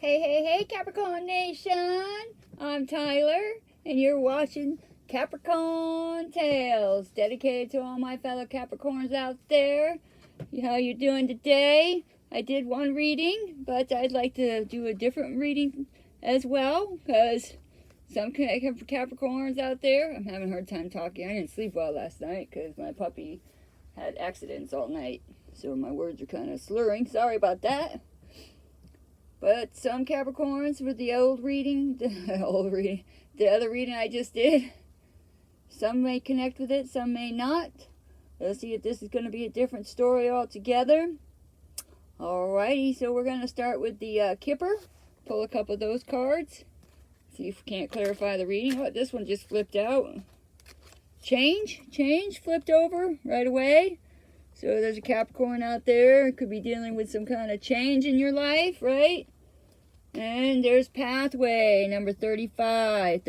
Hey, hey, hey, Capricorn Nation! I'm Tyler, and you're watching Capricorn Tales, dedicated to all my fellow Capricorns out there. How you doing today? I did one reading, but I'd like to do a different reading as well, because some Capricorns out there, I'm having a hard time talking. I didn't sleep well last night because my puppy had accidents all night, so my words are kind of slurring. Sorry about that. But some Capricorns with the other reading I just did, some may connect with it, some may not. Let's see if this is going to be a different story altogether. Alrighty, so we're going to start with the Kipper. Pull a couple of those cards. See if we can't clarify the reading. Oh, this one just flipped out. Change flipped over right away. So there's a Capricorn out there. Could be dealing with some kind of change in your life, right? And there's pathway, number 35.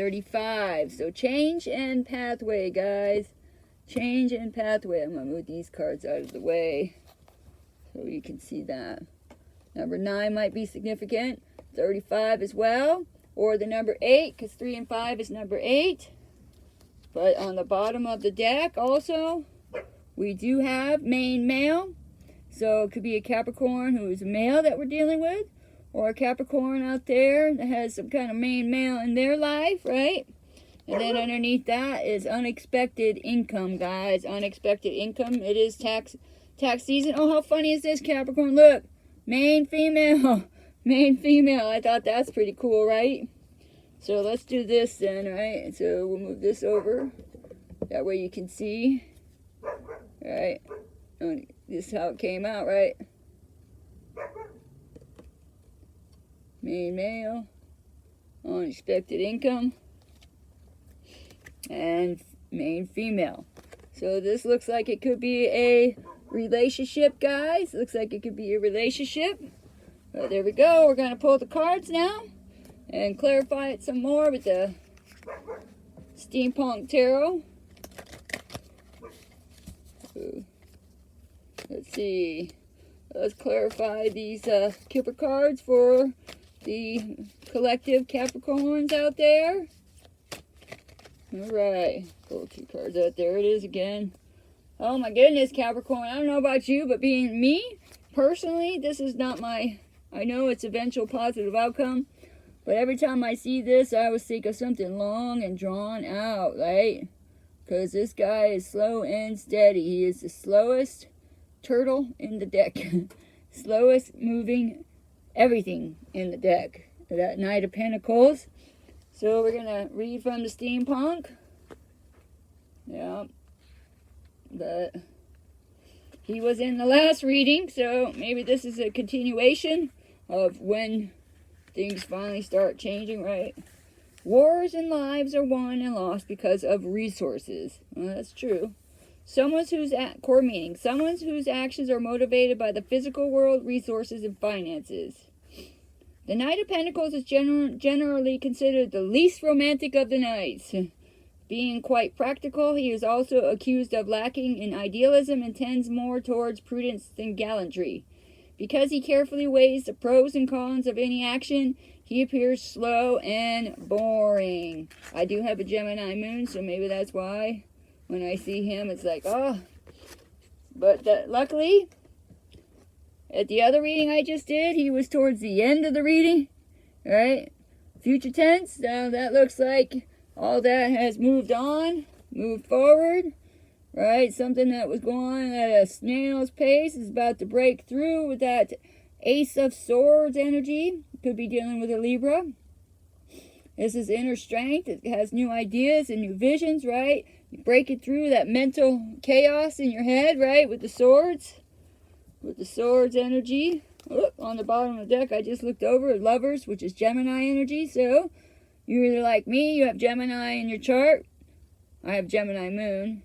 So change and pathway, guys. Change and pathway. I'm going to move these cards out of the way so you can see that. Number 9 might be significant. 35 as well. Or the number 8, because 3 and 5 is number 8. But on the bottom of the deck also, we do have main male. So it could be a Capricorn who is a male that we're dealing with, or a Capricorn out there that has some kind of main male in their life, right? And then underneath that is unexpected income, guys. Unexpected income. It is tax season. Oh, how funny is this, Capricorn? Look, main female. Main female. I thought that's pretty cool, right? So let's do this then, right? So we'll move this over. That way you can see. Right, this is how it came out, right? Main male, unexpected income, and main female. So this looks like it could be a relationship, guys. Looks like it could be a relationship. But there we go. We're going to pull the cards now and clarify it some more with the Steampunk Tarot. Let's see. Let's clarify these Kipper cards for the collective Capricorns out there. Alright. Pull 2 cards out. There it is again. Oh my goodness, Capricorn. I don't know about you, but being me, personally, this is not my... I know it's eventual positive outcome, but every time I see this, I always think of something long and drawn out, right? Because this guy is slow and steady. He is the slowest turtle in the deck. Slowest moving everything in the deck. That Knight of Pentacles. So we're going to read from the Steampunk. Yeah. But he was in the last reading, so maybe this is a continuation of when things finally start changing, right? Wars and lives are won and lost because of resources. Well, that's true. Someone whose actions are motivated by the physical world, resources, and finances. The Knight of Pentacles is generally considered the least romantic of the knights. Being quite practical, he is also accused of lacking in idealism and tends more towards prudence than gallantry. Because he carefully weighs the pros and cons of any action, he appears slow and boring. I do have a Gemini moon, so maybe that's why when I see him, it's like, oh. But luckily, at the other reading I just did, he was towards the end of the reading, right? Future tense. Now that looks like all that has moved on, moved forward, right? Something that was going at a snail's pace is about to break through with that Ace of Swords energy. Could be dealing with a Libra. This is inner strength. It has new ideas and new visions, right? You break it through that mental chaos in your head, right? With the swords. With the swords energy. Look, on the bottom of the deck, I just looked over at Lovers, which is Gemini energy. So, you're either like me, you have Gemini in your chart. I have Gemini moon.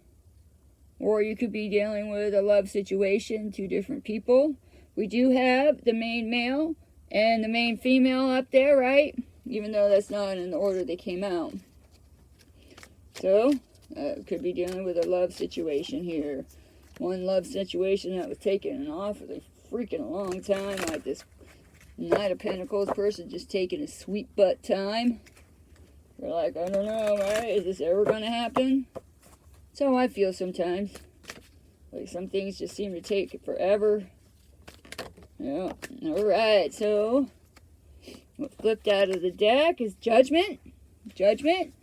Or you could be dealing with a love situation, 2 different people. We do have the main male and the main female up there, right? Even though that's not in the order they came out. So, could be dealing with a love situation here. One love situation that was taken off for a freaking long time. Like this Knight of Pentacles person just taking a sweet butt time. They're like, I don't know, right? Is this ever going to happen? That's how I feel sometimes. Like some things just seem to take forever. Yeah. Alright, so what flipped out of the deck is Judgment. Judgment.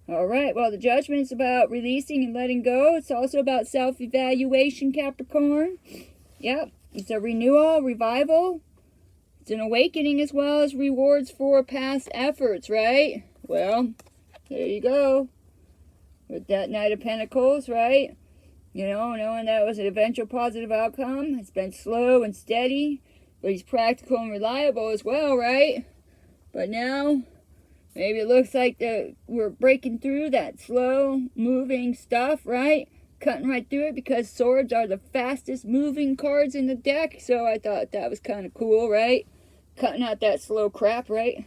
Alright, well, the Judgment is about releasing and letting go. It's also about self-evaluation, Capricorn. Yep. It's a renewal, revival. It's an awakening as well as rewards for past efforts, right? Well, there you go. With that Knight of Pentacles, right? You know, knowing that was an eventual positive outcome. It's been slow and steady, but he's practical and reliable as well, right? But now, maybe it looks like we're breaking through that slow moving stuff, right? Cutting right through it because swords are the fastest moving cards in the deck. So I thought that was kind of cool, right? Cutting out that slow crap, right?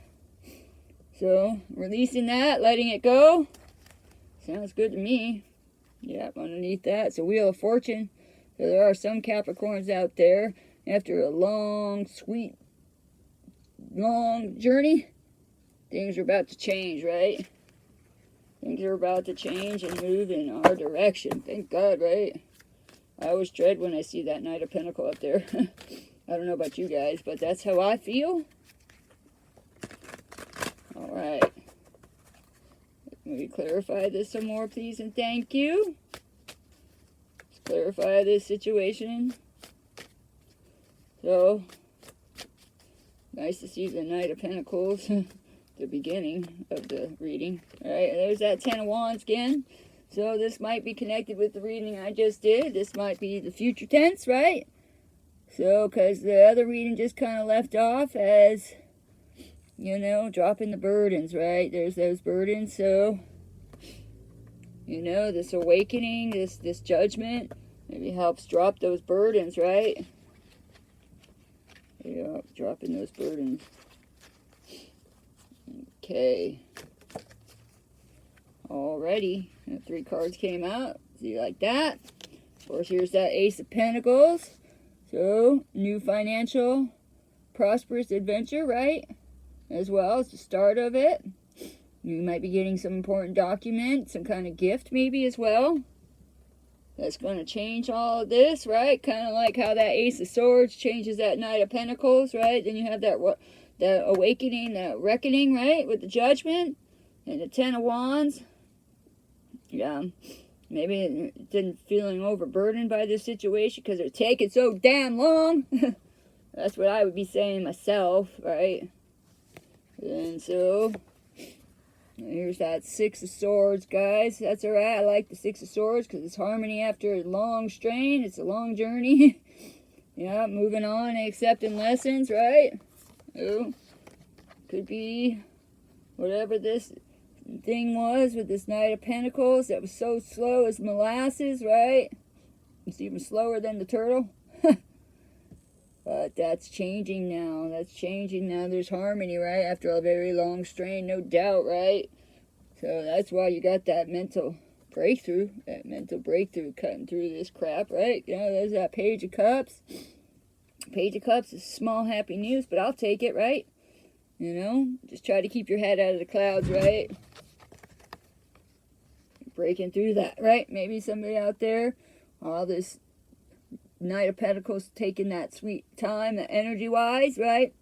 So releasing that, letting it go. Sounds good to me. Yep, underneath that, it's a Wheel of Fortune. So there are some Capricorns out there, after a long, sweet, long journey, things are about to change, right? Things are about to change and move in our direction. Thank God, right? I always dread when I see that Knight of Pentacles up there. I don't know about you guys, but that's how I feel. Alright. Let me clarify this some more, please, and thank you. Let's clarify this situation. So, nice to see the Knight of Pentacles, the beginning of the reading. Alright, there's that Ten of Wands again. So this might be connected with the reading I just did. This might be the future tense, right? So, because the other reading just kind of left off as, you know, dropping the burdens, right? There's those burdens. So, you know, this awakening, this judgment, maybe helps drop those burdens, right? Yeah, dropping those burdens. Okay. Alrighty. 3 cards came out. See, like that. Of course, here's that Ace of Pentacles. So, new financial, prosperous adventure, right? As well as the start of it. You might be getting some important document, some kind of gift maybe as well. That's going to change all of this, right? Kind of like how that Ace of Swords changes that Knight of Pentacles, right? Then you have that awakening, that reckoning, right? With the Judgment and the Ten of Wands. Yeah. Maybe it didn't feeling overburdened by this situation because it's taking so damn long. That's what I would be saying myself, right? And so, here's that Six of Swords, guys. That's alright. I like the Six of Swords because it's harmony after a long strain. It's a long journey. Yeah, moving on and accepting lessons, right? Oh, could be whatever this thing was with this Knight of Pentacles that was so slow as molasses, right? It's even slower than the turtle. But that's changing now. That's changing now. There's harmony, right? After a very long strain, no doubt, right? So that's why you got that mental breakthrough. That mental breakthrough cutting through this crap, right? You know, there's that Page of Cups. Page of Cups is small happy news, but I'll take it, right? You know, just try to keep your head out of the clouds, right? Breaking through that, right? Maybe somebody out there, all this Knight of Pentacles taking that sweet time, energy-wise, right?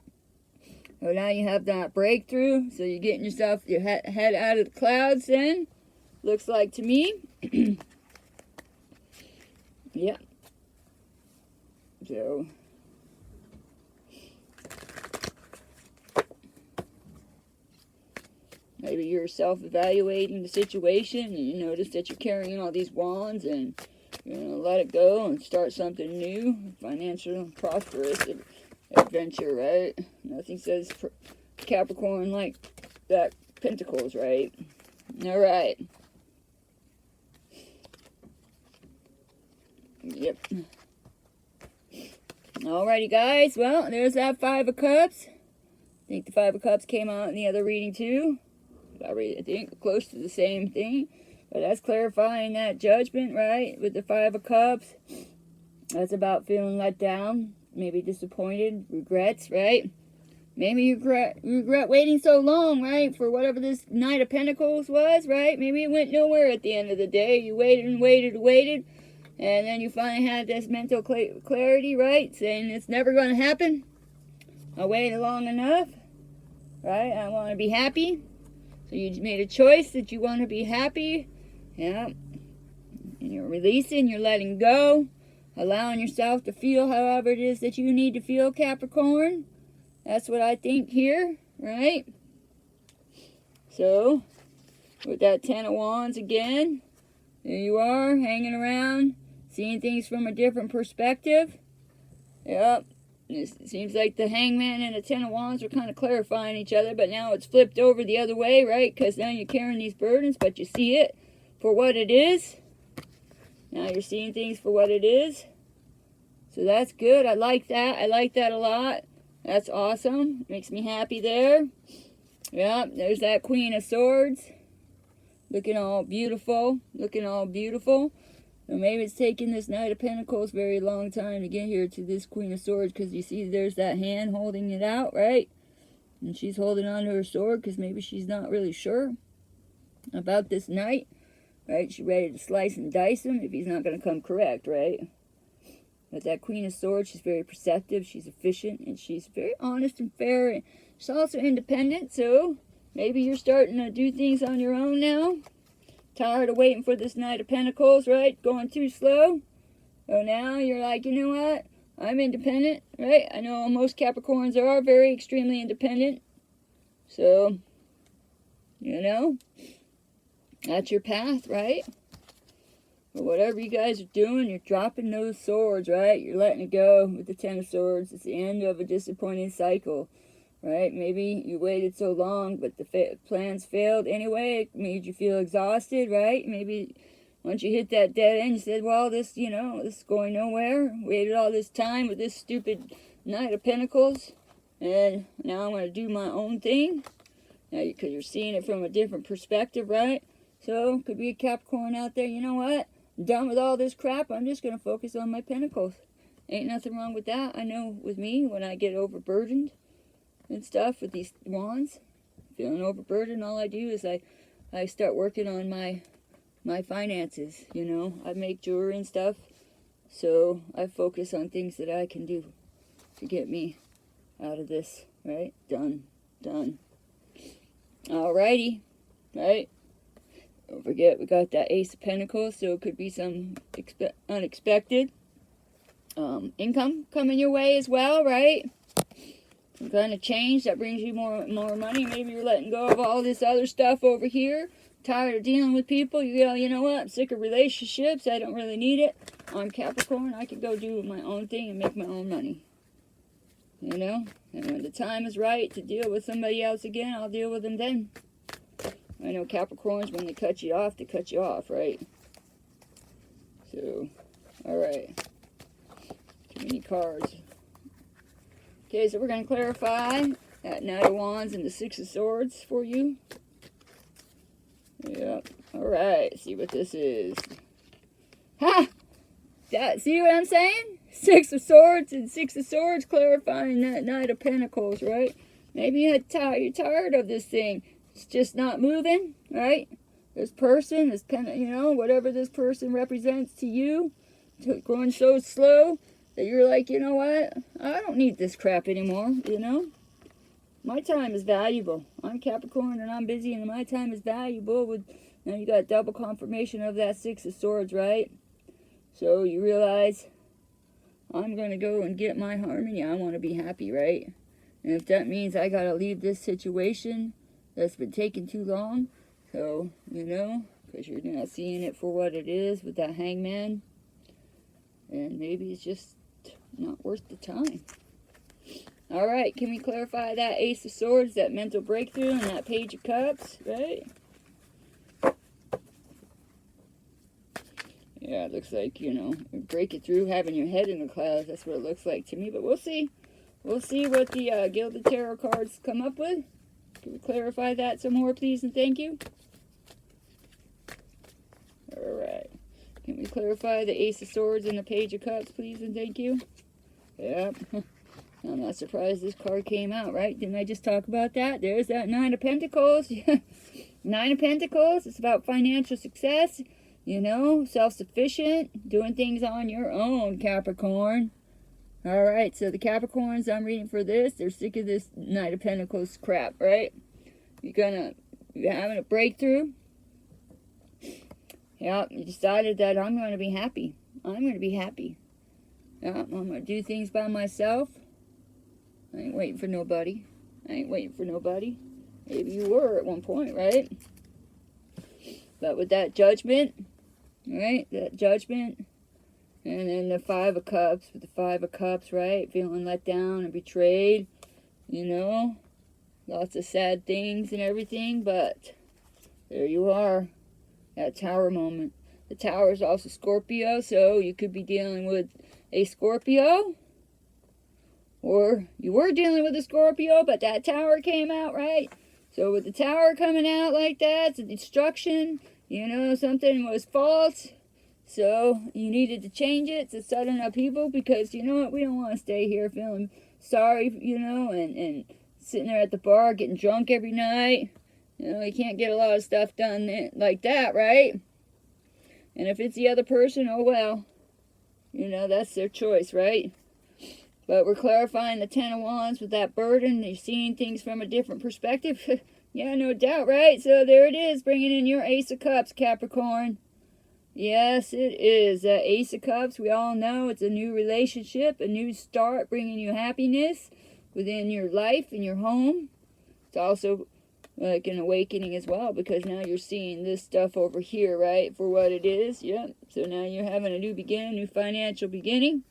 So now you have that breakthrough. So you're getting yourself, your head out of the clouds then. Looks like to me. Yeah. So maybe you're self-evaluating the situation and you notice that you're carrying all these wands and you're going to let it go and start something new. Financial, prosperous adventure, right? Nothing says Capricorn like that Pentacles, right? Alright. Yep. Alrighty, guys. Well, there's that Five of Cups. I think the Five of Cups came out in the other reading, too. I think close to the same thing. But that's clarifying that judgment, right? With the Five of Cups. That's about feeling let down. Maybe disappointed. Regrets, right? Maybe you regret waiting so long, right, for whatever this Knight of Pentacles was, right? Maybe it went nowhere at the end of the day. You waited and waited and waited, and then you finally had this mental clarity, right, saying it's never going to happen. I waited long enough, right? I want to be happy. So you made a choice that you want to be happy. Yeah. And you're releasing, you're letting go, allowing yourself to feel however it is that you need to feel, Capricorn. That's what I think here, right? So, with that 10 of Wands again, there you are, hanging around, seeing things from a different perspective. Yep. It seems like the Hangman and the 10 of Wands are kind of clarifying each other, but now it's flipped over the other way, right? Because now you're carrying these burdens, but you see it for what it is. Now you're seeing things for what it is. So that's good. I like that. I like that a lot. That's awesome. Makes me happy there. Yeah, there's that Queen of Swords. Looking all beautiful. Looking all beautiful. So maybe it's taking this Knight of Pentacles a very long time to get here to this Queen of Swords. Because you see there's that hand holding it out, right? And she's holding on to her sword because maybe she's not really sure about this Knight. Right? She's ready to slice and dice him if he's not going to come correct, right? But that Queen of Swords, she's very perceptive, she's efficient, and she's very honest and fair. And she's also independent, so maybe you're starting to do things on your own now. Tired of waiting for this Knight of Pentacles, right? Going too slow. So now you're like, you know what? I'm independent, right? I know most Capricorns are very extremely independent. So, you know, that's your path, right? But whatever you guys are doing, you're dropping those swords, right? You're letting it go with the 10 of Swords. It's the end of a disappointing cycle, right? Maybe you waited so long, but the plans failed anyway. It made you feel exhausted, right? Maybe once you hit that dead end, you said, well, this, you know, this is going nowhere. Waited all this time with this stupid Knight of Pentacles, and now I'm going to do my own thing. Now, because you're seeing it from a different perspective, right? So, could be a Capricorn out there, you know what? Done with all this crap, I'm just going to focus on my pentacles. Ain't nothing wrong with that. I know with me, when I get overburdened and stuff with these wands, feeling overburdened, all I do is I start working on my finances, you know. I make jewelry and stuff, so I focus on things that I can do to get me out of this, right? Done. Alrighty, right? Don't forget, we got that Ace of Pentacles, so it could be some unexpected income coming your way as well, right? Some kind of change that brings you more money. Maybe you're letting go of all this other stuff over here. Tired of dealing with people. You go, you know what? I'm sick of relationships. I don't really need it. I'm Capricorn. I can go do my own thing and make my own money. You know? And when the time is right to deal with somebody else again, I'll deal with them then. I know Capricorns, when they cut you off, right? So, alright. Too many cards. Okay, so we're going to clarify that Knight of Wands and the Six of Swords for you. Yep. Alright, see what this is. Ha! See what I'm saying? Six of Swords and Six of Swords clarifying that Knight of Pentacles, right? Maybe you're tired of this thing. It's just not moving, right? This person, you know, whatever this person represents to you, going so slow that you're like, you know what? I don't need this crap anymore, you know? My time is valuable. I'm Capricorn and I'm busy and my time is valuable. Now you got double confirmation of that Six of Swords, right? So you realize, I'm going to go and get my harmony. I want to be happy, right? And if that means I got to leave this situation that's been taking too long, so, you know, because you're not seeing it for what it is with that Hangman, and maybe it's just not worth the time. Alright, can we clarify that Ace of Swords, that mental breakthrough, and that Page of Cups, right? Yeah, it looks like, you know, break it through having your head in the clouds. That's what it looks like to me, but we'll see. We'll see what the Gilded Tarot cards come up with. Can we clarify that some more, please, and thank you? Alright. Can we clarify the Ace of Swords and the Page of Cups, please, and thank you? Yep. I'm not surprised this card came out, right? Didn't I just talk about that? There's that Nine of Pentacles. Nine of Pentacles, it's about financial success, you know, self-sufficient, doing things on your own, Capricorn. All right, so the Capricorns I'm reading for this, they're sick of this Knight of Pentacles crap, right? You're having a breakthrough. Yeah, you decided that I'm going to be happy. I'm going to be happy. Yeah, I'm going to do things by myself. I ain't waiting for nobody. I ain't waiting for nobody. Maybe you were at one point, right? But with that Judgment, right? That Judgment. And then the Five of Cups. With the Five of Cups, right? Feeling let down and betrayed. You know? Lots of sad things and everything. But there you are. That Tower moment. The Tower is also Scorpio. So you could be dealing with a Scorpio. Or you were dealing with a Scorpio, but that Tower came out, right? So with the Tower coming out like that, it's a destruction. You know, something was false. So you needed to change it to sudden upheaval because, you know what, we don't want to stay here feeling sorry, you know, and sitting there at the bar getting drunk every night. You know, you can't get a lot of stuff done like that, right? And if it's the other person, oh well. You know, that's their choice, right? But we're clarifying the Ten of Wands with that burden. You're seeing things from a different perspective. Yeah, no doubt, right? So there it is, bringing in your Ace of Cups, Capricorn. Yes, it is. Ace of Cups, we all know it's a new relationship, a new start, bringing you happiness within your life and your home. It's also like an awakening as well, because now you're seeing this stuff over here, right, for what it is. Yep. So now you're having a new beginning, new financial beginning.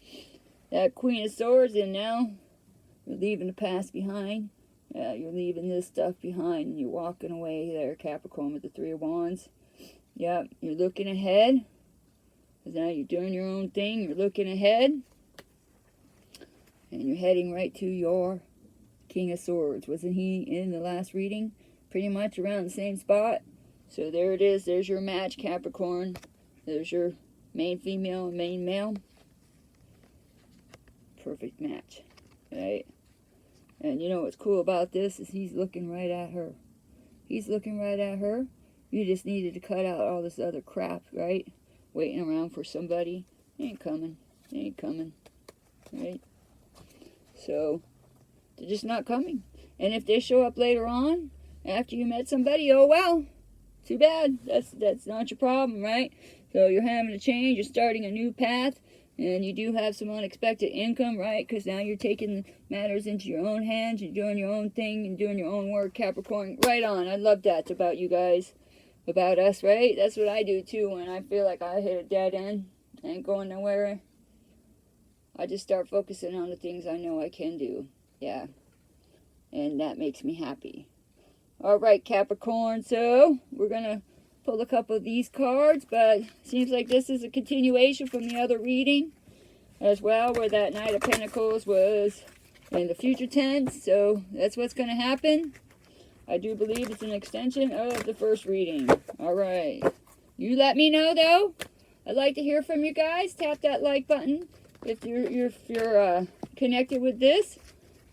That Queen of Swords, and now you're leaving the past behind. Yeah, you're leaving this stuff behind, and you're walking away there, Capricorn, with the Three of Wands. Yep, you're looking ahead. Because now you're doing your own thing. You're looking ahead. And you're heading right to your King of Swords. Wasn't he in the last reading? Pretty much around the same spot. So there it is. There's your match, Capricorn. There's your main female and main male. Perfect match, right? And you know what's cool about this is he's looking right at her. He's looking right at her. You just needed to cut out all this other crap, right? Waiting around for somebody. They ain't coming. They ain't coming, right? So they're just not coming. And if they show up later on, after you met somebody, oh well, too bad. That's not your problem, right? So you're having a change. You're starting a new path. And you do have some unexpected income, right? Because now you're taking matters into your own hands. You're doing your own thing and doing your own work, Capricorn. Right on. I love that about you guys. About us, right? That's what I do, too, when I feel like I hit a dead end. I ain't going nowhere. I just start focusing on the things I know I can do. Yeah. And that makes me happy. All right, Capricorn. So, we're going to pull a couple of these cards, but seems like this is a continuation from the other reading as well, where that Knight of Pentacles was in the future tense. So that's what's going to happen. I do believe it's an extension of the first reading. All right, you let me know though. I'd like to hear from you guys. Tap that like button if you're connected with this.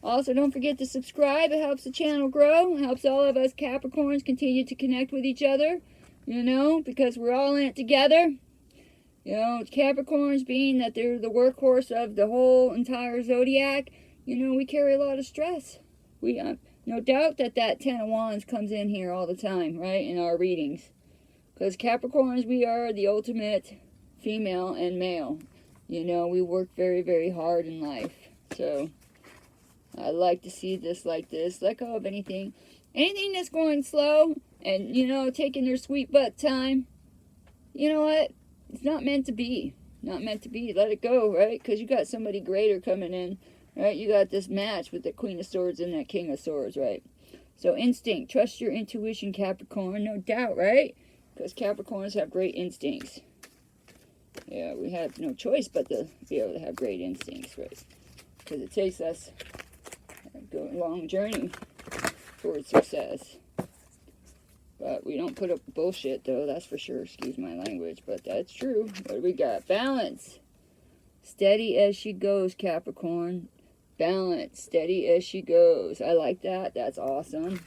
Also, don't forget to subscribe. It helps the channel grow. It helps all of us Capricorns continue to connect with each other. You know, because we're all in it together. You know, Capricorns being that they're the workhorse of the whole entire zodiac, you know, we carry a lot of stress. We no doubt that Ten of Wands comes in here all the time, right, in our readings. Because Capricorns, we are the ultimate female and male. You know, we work very, very hard in life. So, I like to see this like this. Let go of anything. Anything that's going slow and, you know, taking their sweet butt time, you know what? It's not meant to be. Not meant to be. Let it go, right? Because you got somebody greater coming in, right? You got this match with the Queen of Swords and that King of Swords, right? So instinct. Trust your intuition, Capricorn. No doubt, right? Because Capricorns have great instincts. Yeah, we have no choice but to be able to have great instincts, right? Because it takes us a long journey towards success. But we don't put up bullshit, though, that's for sure. Excuse my language, but that's true. What do we got? Balance. Steady as she goes, Capricorn. Balance, steady as she goes. I like that. That's awesome.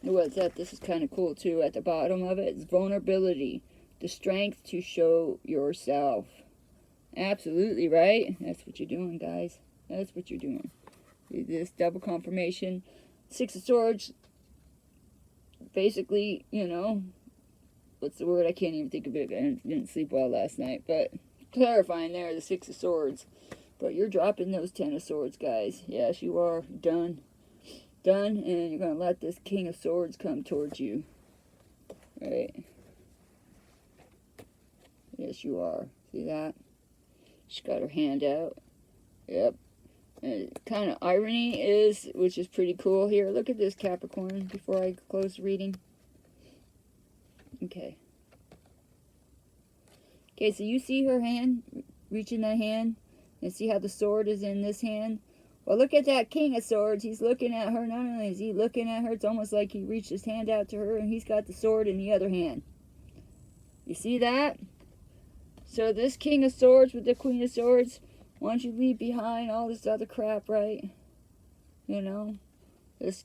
What's that? This is kind of cool too. At the bottom of it, it's vulnerability. The strength to show yourself. Absolutely, right? That's what you're doing, guys. That's what you're doing. This double confirmation. Six of Swords. Basically, you know, what's the word? I can't even think of it. I didn't sleep well last night. But clarifying there, the Six of Swords. But you're dropping those Ten of Swords, guys. Yes, you are. Done. Done. And you're going to let this King of Swords come towards you. Right? Yes, you are. See that? She's got her hand out. Yep. And kind of irony is, which is pretty cool here. Look at this, Capricorn, before I close the reading. Okay. Okay, so you see her hand, reaching that hand, and see how the sword is in this hand? Well, look at that King of Swords. He's looking at her. Not only is he looking at her, it's almost like he reached his hand out to her, and he's got the sword in the other hand. You see that? So this King of Swords with the Queen of Swords, why don't you leave behind all this other crap, right? You know, this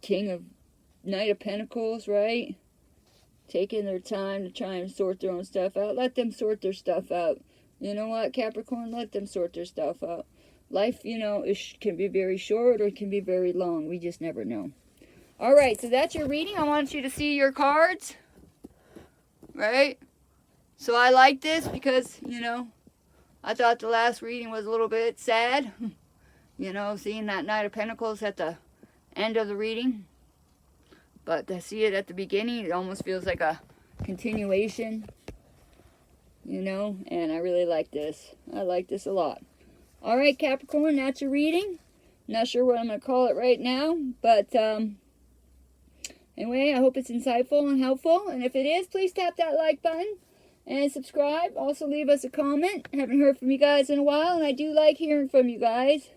King of Knight of Pentacles, right? Taking their time to try and sort their own stuff out. Let them sort their stuff out. You know what, Capricorn? Let them sort their stuff out. Life, you know, can be very short or it can be very long. We just never know. All right, so that's your reading. I want you to see your cards, right? So I like this because, you know, I thought the last reading was a little bit sad. You know, seeing that Knight of Pentacles at the end of the reading. But to see it at the beginning, it almost feels like a continuation. You know, and I really like this. I like this a lot. All right, Capricorn, that's your reading. Not sure what I'm going to call it right now. But anyway, I hope it's insightful and helpful. And if it is, please tap that like button. And subscribe. Also leave us a comment. I haven't heard from you guys in a while, and I do like hearing from you guys.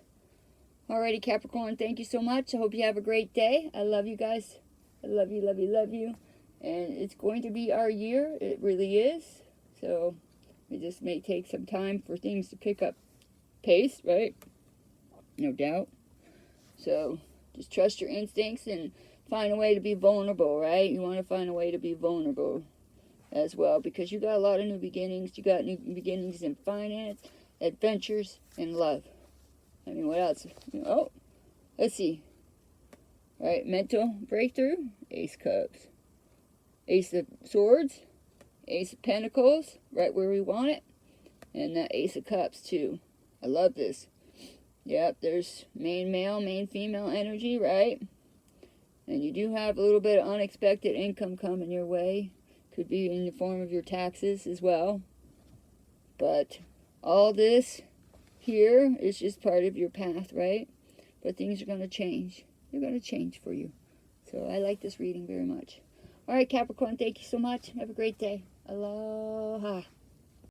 Alrighty, Capricorn, thank you so much. I hope you have a great day. I love you guys. I love you, love you, love you. And it's going to be our year. It really is. So it just may take some time for things to pick up pace, right? No doubt. So just trust your instincts and find a way to be vulnerable, right? You want to find a way to be vulnerable as well, because you got a lot of new beginnings. You got new beginnings in finance, adventures, and love. I mean, what else? Oh, let's see. All right, mental breakthrough, Ace Cups, Ace of Swords, Ace of Pentacles, right where we want it, and that Ace of Cups too. I love this. Yep, there's main male, main female energy, right? And you do have a little bit of unexpected income coming your way. Could be in the form of your taxes as well. But all this here is just part of your path, right? But things are going to change. They're going to change for you. So I like this reading very much. All right, Capricorn, thank you so much. Have a great day. Aloha.